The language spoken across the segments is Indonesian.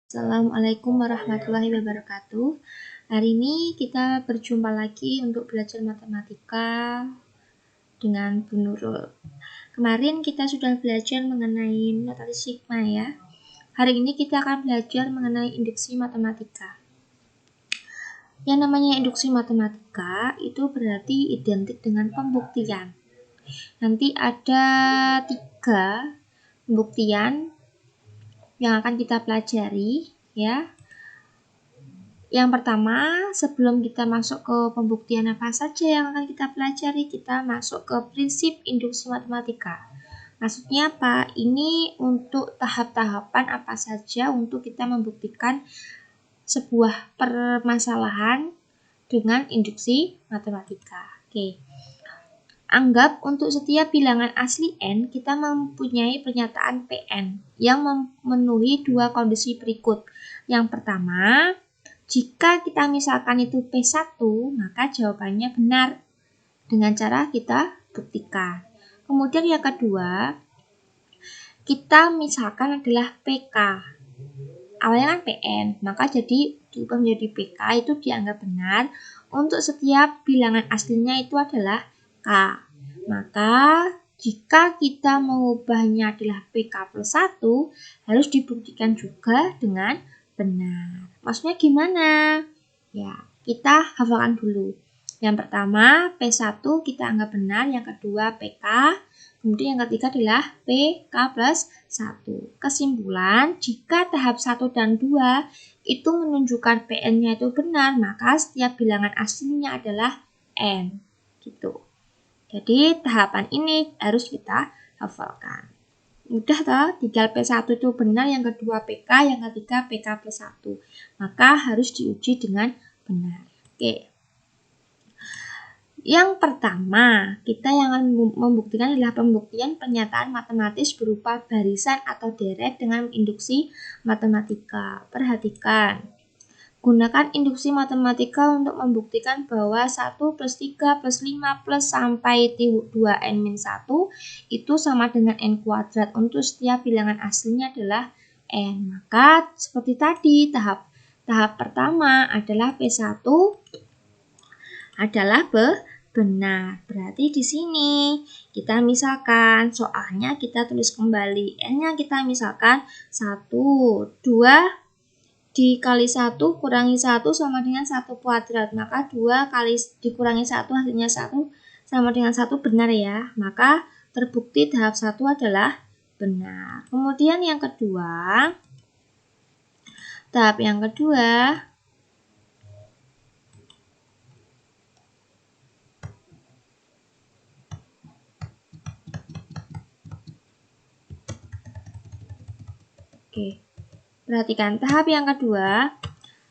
Assalamualaikum warahmatullahi wabarakatuh. Hari ini kita berjumpa lagi untuk belajar matematika dengan Bu Nurul. Kemarin kita sudah belajar mengenai notaris sigma ya. Hari ini kita akan belajar mengenai induksi matematika. Yang namanya induksi matematika itu berarti identik dengan pembuktian. Nanti ada 3 pembuktian yang akan kita pelajari ya. Yang pertama, sebelum kita masuk ke pembuktian apa saja yang akan kita pelajari, kita masuk ke prinsip induksi matematika. Maksudnya apa? Ini untuk tahap-tahapan apa saja untuk kita membuktikan sebuah permasalahan dengan induksi matematika. Oke. Anggap untuk setiap bilangan asli n, kita mempunyai pernyataan Pn yang memenuhi 2 kondisi berikut. Yang pertama, jika kita misalkan itu P1, maka jawabannya benar dengan cara kita buktikan. Kemudian yang kedua, kita misalkan adalah PK. Awalnya kan PN, maka jadi diubah menjadi PK, itu dianggap benar untuk setiap bilangan aslinya itu adalah K. Maka jika kita mengubahnya adalah PK plus 1, harus dibuktikan juga dengan benar. Maksudnya gimana? Ya, kita hafalkan dulu. Yang pertama, P1 kita anggap benar, yang kedua PK, kemudian yang ketiga adalah PK plus 1. Kesimpulan, jika tahap 1 dan 2 itu menunjukkan PN-nya itu benar, maka setiap bilangan aslinya adalah N. Gitu. Jadi tahapan ini harus kita hafalkan. Mudah toh, tinggal P1 itu benar, yang kedua PK, yang ketiga PK plus 1. Maka harus diuji dengan benar. Oke. Yang pertama, kita yang akan membuktikan adalah pembuktian pernyataan matematis berupa barisan atau deret dengan induksi matematika. Perhatikan. Gunakan induksi matematika untuk membuktikan bahwa 1 plus 3 plus 5 plus sampai 2n-1 itu sama dengan n kuadrat untuk setiap bilangan aslinya adalah n. Maka seperti tadi, tahap pertama adalah P1 adalah benar. Berarti di sini kita misalkan soalnya kita tulis kembali. N-nya kita misalkan 1, 2 dikali 1 kurangi 1 sama dengan 1 kuadrat. Maka 2 kali dikurangi 1 hasilnya 1 sama dengan 1 benar ya. Maka terbukti tahap 1 adalah benar. Kemudian yang kedua, tahap yang kedua, oke. Perhatikan, tahap yang kedua,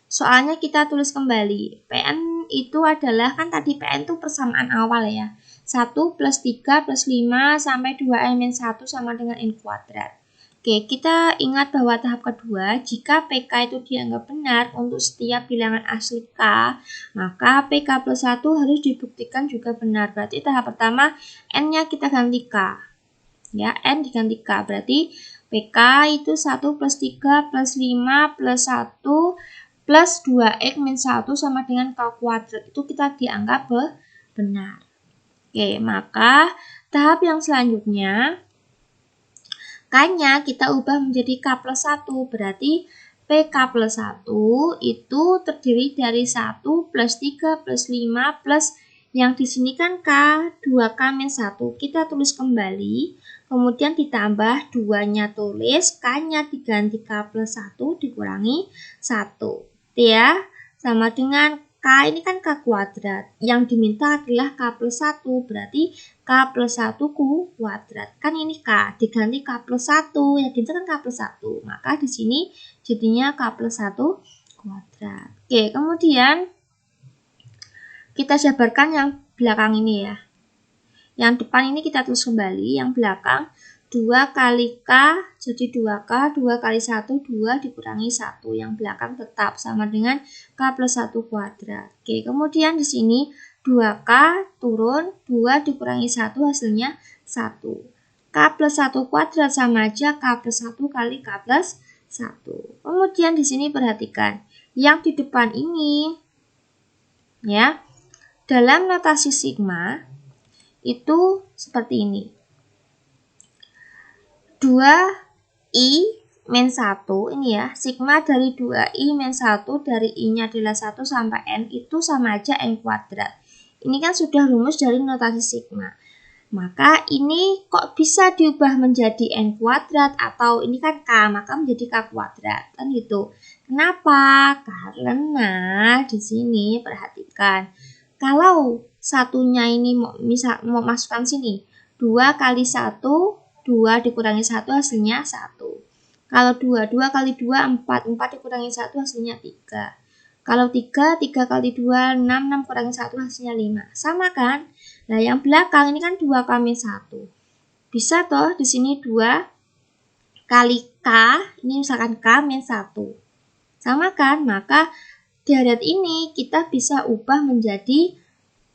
soalnya kita tulis kembali. PN itu adalah, kan tadi PN itu persamaan awal ya. 1 plus 3 plus 5 sampai 2n-1 sama dengan n kuadrat. Oke, kita ingat bahwa tahap kedua, jika PK itu dianggap benar untuk setiap bilangan asli K, maka PK plus 1 harus dibuktikan juga benar. Berarti tahap pertama, n-nya kita ganti K. Ya, n diganti K. Berarti PK itu 1 plus 3 plus 5 plus 1 plus 2x-1 sama dengan K kuadrat. Itu kita dianggap benar. Oke, maka tahap yang selanjutnya, K-nya kita ubah menjadi K plus 1. Berarti PK plus 1 itu terdiri dari 1 plus 3 plus 5 plus yang di sini kan K, 2K-1. Kita tulis kembali. Kemudian ditambah 2-nya tulis, K-nya diganti K plus 1 dikurangi 1. Ya, sama dengan K ini kan K kuadrat. Yang diminta adalah K plus 1, berarti K plus 1 kuadrat. Kan ini K, diganti K plus 1, yang diminta kan K plus 1. Maka di sini jadinya K plus 1 kuadrat. Oke, kemudian kita jabarkan yang belakang ini ya. Yang depan ini kita tulis kembali, yang belakang 2 kali K jadi 2K, 2 kali 1, 2 dikurangi 1. Yang belakang tetap sama dengan K plus 1 kuadrat. Oke, kemudian di sini 2K turun, 2 dikurangi 1 hasilnya 1. K plus 1 kuadrat sama aja K plus 1 kali K plus 1. Kemudian di sini perhatikan yang di depan ini ya. Dalam notasi sigma itu seperti ini. 2i min 1 ini ya, sigma dari 2i min 1 dari i-nya adalah 1 sampai n itu sama aja n kuadrat. Ini kan sudah rumus dari notasi sigma. Maka ini kok bisa diubah menjadi n kuadrat atau ini kan k, maka menjadi k kuadrat. Kan gitu. Kenapa? Karena di sini perhatikan. Kalau satunya ini mau masukkan sini. 2 kali 1, 2 dikurangi 1 hasilnya 1. Kalau 2 kali 2, 4 dikurangi 1 hasilnya 3. Kalau 3 kali 2, 6 kurangi 1 hasilnya 5. Sama kan? Nah, yang belakang ini kan 2 kali 1. Bisa toh di sini 2 kali K, ini misalkan K min 1. Sama kan? Maka deret ini kita bisa ubah menjadi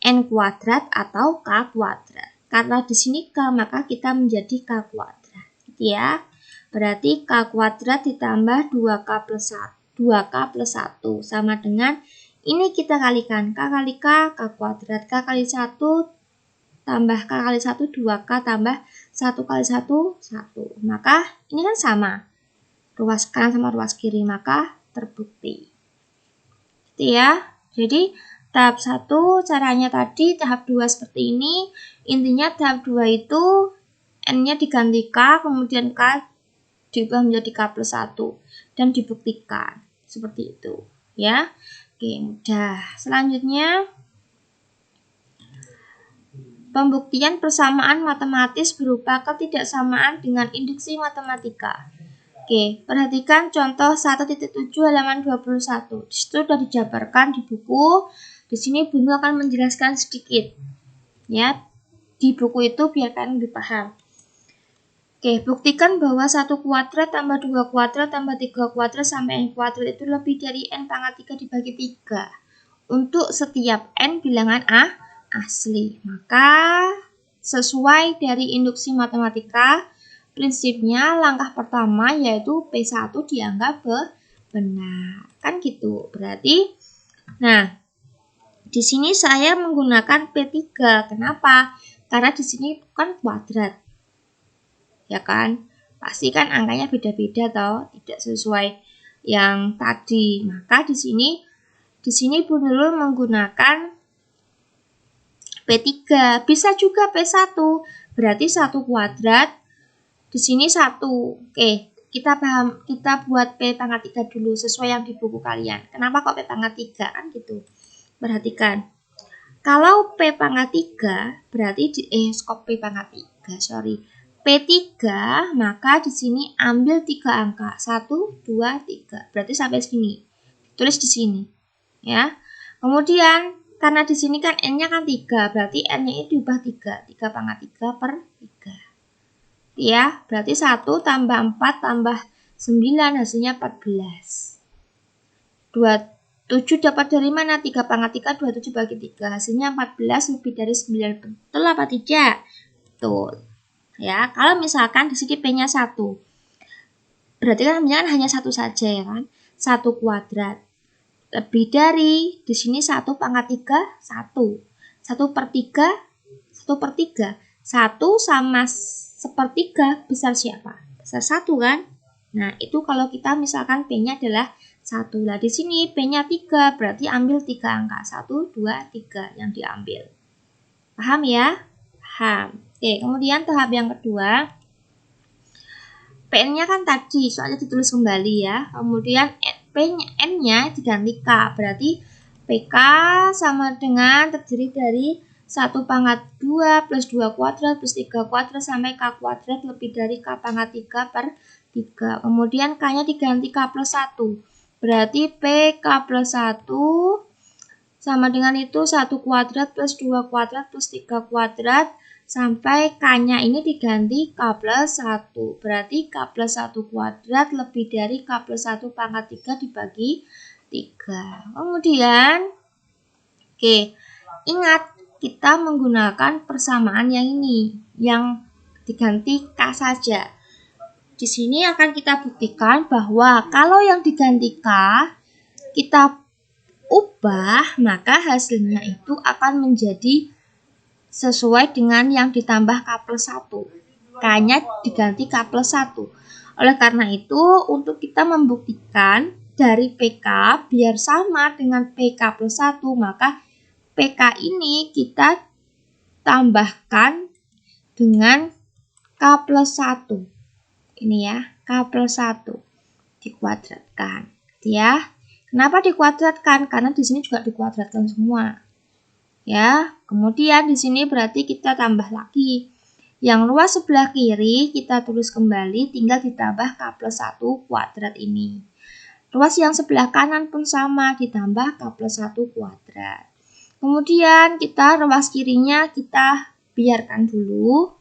N kuadrat atau K kuadrat. Karena di sini K, maka kita menjadi K kuadrat. Gitu ya. Berarti K kuadrat ditambah 2K plus 1. 2K plus 1 sama dengan ini kita kalikan K kali K, K kuadrat. K kali 1 tambah K kali 1, 2K tambah 1 kali 1, 1. Maka ini kan sama. Ruas kanan sama ruas kiri, maka terbukti. Gitu ya. Jadi tahap 1 caranya tadi, tahap 2 seperti ini. Intinya tahap 2 itu N-nya diganti K, kemudian K diubah menjadi K plus 1 dan dibuktikan. Seperti itu. Ya. Oke, mudah. Selanjutnya pembuktian persamaan matematis berupa ketidaksamaan dengan induksi matematika. Oke, perhatikan contoh 1.7 halaman 21. Di situ sudah dijabarkan di buku. Di sini Bunda akan menjelaskan sedikit. Ya, di buku itu biar kalian lebih paham. Oke, buktikan bahwa 1 kuadrat tambah 2 kuadrat tambah 3 kuadrat sampai n kuadrat itu lebih dari n pangkat 3 dibagi 3. Untuk setiap n bilangan asli. Maka sesuai dari induksi matematika, prinsipnya langkah pertama yaitu P1 dianggap benar. Kan gitu. Berarti nah, di sini saya menggunakan P3. Kenapa? Karena di sini kan kuadrat. Ya kan? Pasti kan angkanya beda-beda toh, tidak sesuai yang tadi. Maka di sini Bu Nurul menggunakan P3. Bisa juga P1. Berarti 1 kuadrat di sini 1. Oke, kita buat P pangkat 3 dulu sesuai yang di buku kalian. Kenapa kok P pangkat 3 kan gitu? Perhatikan. Kalau P pangkat 3 berarti skop P pangkat 3, sorry. P3, maka di sini ambil 3 angka. 1, 2, 3. Berarti sampai sini. Tulis di sini. Ya. Kemudian, karena di sini kan N-nya kan 3. Berarti N-nya itu diubah 3. 3 pangkat 3 per 3. Ya, berarti 1 tambah 4 tambah 9 hasilnya 14. 27 dapat dari mana? 3 pangkat 3, 27 bagi 3. Hasilnya 14 lebih dari 9. Betul apa tidak? Betul. Ya, kalau misalkan di sini P-nya 1. Berarti kan hanya 1 saja ya kan? 1 kuadrat. Lebih dari, di sini 1 pangkat 3, 1. 1 per 3, 1 per 3. 1 sama sepertiga besar siapa? Besar 1 kan? Nah, itu kalau kita misalkan P-nya adalah 1. Nah, di sini P-nya 3, berarti ambil 3 angka. 1, 2, 3 yang diambil. Paham ya? Paham. Oke, kemudian tahap yang kedua. PN-nya kan tadi, soalnya ditulis kembali ya. Kemudian N-nya diganti K. Berarti PK sama dengan terdiri dari 1 pangkat 2 plus 2 kuadrat plus 3 kuadrat sampai K kuadrat lebih dari K pangkat 3 per 3. Kemudian K-nya diganti K plus 1. Berarti PK plus 1 sama dengan itu 1 kuadrat plus 2 kuadrat plus 3 kuadrat sampai K-nya ini diganti K plus 1. Berarti K plus 1 kuadrat lebih dari K plus 1 pangkat 3 dibagi 3. Kemudian, oke, ingat kita menggunakan persamaan yang ini, yang diganti K saja. di sini akan kita buktikan bahwa kalau yang diganti K kita ubah, maka hasilnya itu akan menjadi sesuai dengan yang ditambah K plus 1. K-nya diganti K plus 1. Oleh karena itu, untuk kita membuktikan dari PK biar sama dengan PK plus 1, maka PK ini kita tambahkan dengan K plus 1. Ini ya, K plus 1 dikuadratkan. Ya. Kenapa dikuadratkan? Karena di sini juga dikuadratkan semua. Ya, kemudian di sini berarti kita tambah lagi. Yang luas sebelah kiri kita tulis kembali, tinggal ditambah K plus 1 kuadrat ini. Luas yang sebelah kanan pun sama, ditambah K plus 1 kuadrat. Kemudian kita luas kirinya kita biarkan dulu.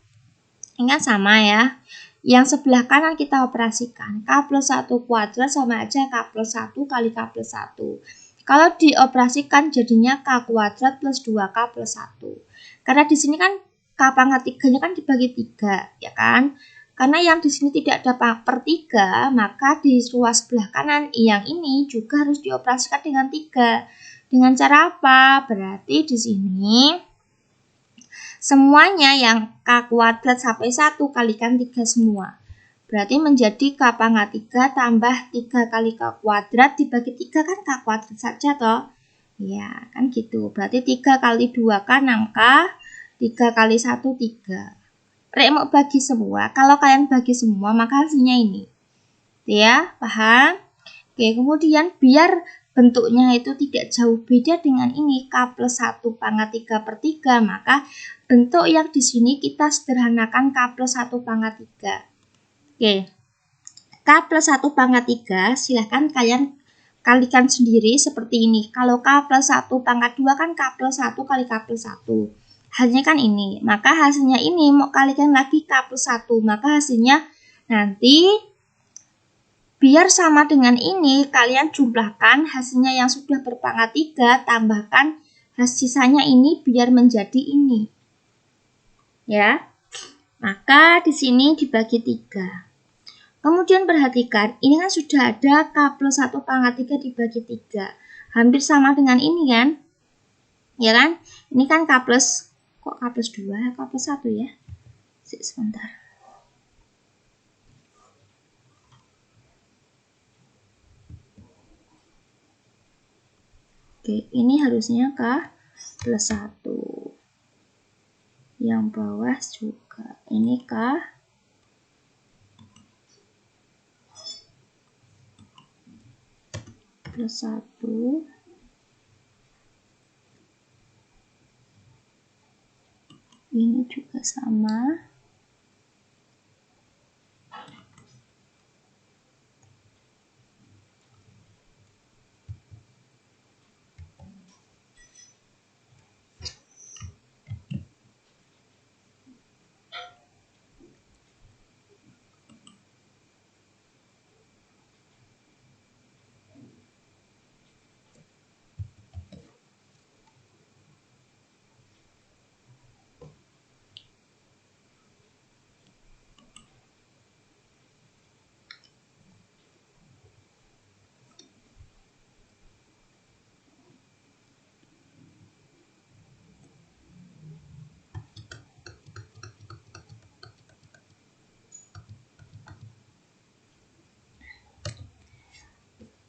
Ingat sama ya. Yang sebelah kanan kita operasikan. K plus 1 kuadrat sama aja K plus 1 kali K plus 1. Kalau dioperasikan jadinya K kuadrat plus 2K plus 1. Karena di sini kan K pangkat 3-nya kan dibagi 3, ya kan? Karena yang di sini tidak ada per 3, maka di ruas sebelah kanan yang ini juga harus dioperasikan dengan 3. Dengan cara apa? Berarti di sini semuanya yang K kuadrat sampai 1 kalikan 3 semua. Berarti menjadi K pangkat 3 tambah 3 kali K kuadrat dibagi 3 kan K kuadrat saja toh. Ya, kan gitu. Berarti 3 kali 2K 6K, 3 kali 1 3. Rek mau bagi semua. Kalau kalian bagi semua maka hasilnya ini. Ya, paham? Oke, kemudian biar bentuknya itu tidak jauh beda dengan ini K plus 1 pangkat 3 per 3, maka bentuk yang di sini kita sederhanakan K plus 1 pangkat 3. Oke, K plus 1 pangkat 3 silahkan kalian kalikan sendiri seperti ini. Kalau K plus 1 pangkat 2 kan K plus 1 kali K plus 1. Hasilnya kan ini, maka hasilnya ini mau kalikan lagi K plus 1, maka hasilnya nanti biar sama dengan ini, kalian jumlahkan hasilnya yang sudah berpangkat 3, tambahkan sisanya ini biar menjadi ini. Ya. Maka di sini dibagi 3. Kemudian perhatikan, ini kan sudah ada K plus 1 pangkat 3 dibagi 3. Hampir sama dengan ini kan? Ya kan? Ini kan K plus, kok K plus 2, K plus 1 ya? Sebentar. Oke, ini harusnya K plus 1. Yang bawah juga. Ini K plus 1. Ini juga sama.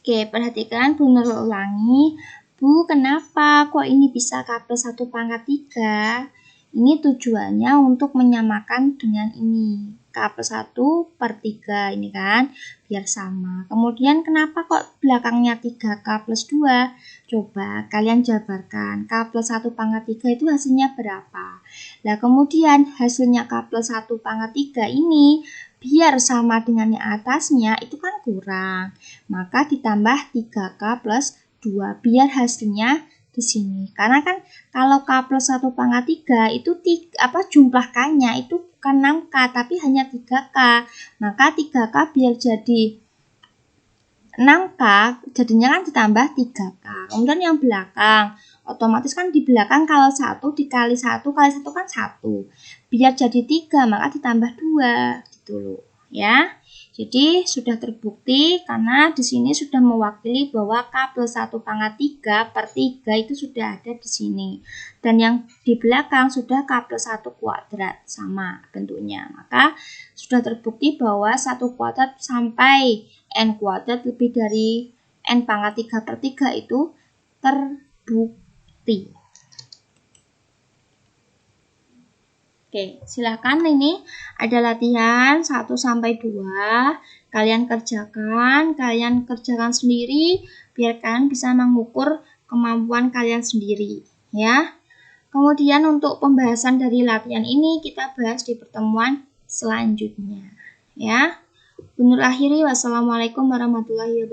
Oke, perhatikan Bu Nurul ulangi. Bu, kenapa kok ini bisa K plus 1 pangkat 3? Ini tujuannya untuk menyamakan dengan ini. K plus 1 per 3 ini kan, biar sama. Kemudian kenapa kok belakangnya 3K plus 2? Coba kalian jabarkan. K plus 1 pangkat 3 itu hasilnya berapa? Nah, kemudian hasilnya K plus 1 pangkat 3 ini biar sama dengan yang atasnya itu kan kurang. Maka ditambah 3K plus 2 biar hasilnya di sini. Karena kan kalau K plus 1 pangkat 3 itu jumlah K-nya itu bukan 6K tapi hanya 3K. Maka 3K biar jadi 6K jadinya kan ditambah 3K. Kemudian yang belakang otomatis kan di belakang kalau 1 dikali 1 kali 1 kan 1. Biar jadi 3 maka ditambah 2 gitu loh. ya. Jadi sudah terbukti karena di sini sudah mewakili bahwa K plus 1 pangkat 3 per 3 itu sudah ada di sini. Dan yang di belakang sudah K plus 1 kuadrat, sama bentuknya. Maka sudah terbukti bahwa 1 kuadrat sampai N kuadrat lebih dari N pangkat 3 per 3 itu terbukti. Oke, silakan, ini ada latihan 1 sampai 2. Kalian kerjakan sendiri biar kalian bisa mengukur kemampuan kalian sendiri, ya. Kemudian untuk pembahasan dari latihan ini kita bahas di pertemuan selanjutnya, ya. Akhiri, wassalamualaikum warahmatullahi wabarakatuh.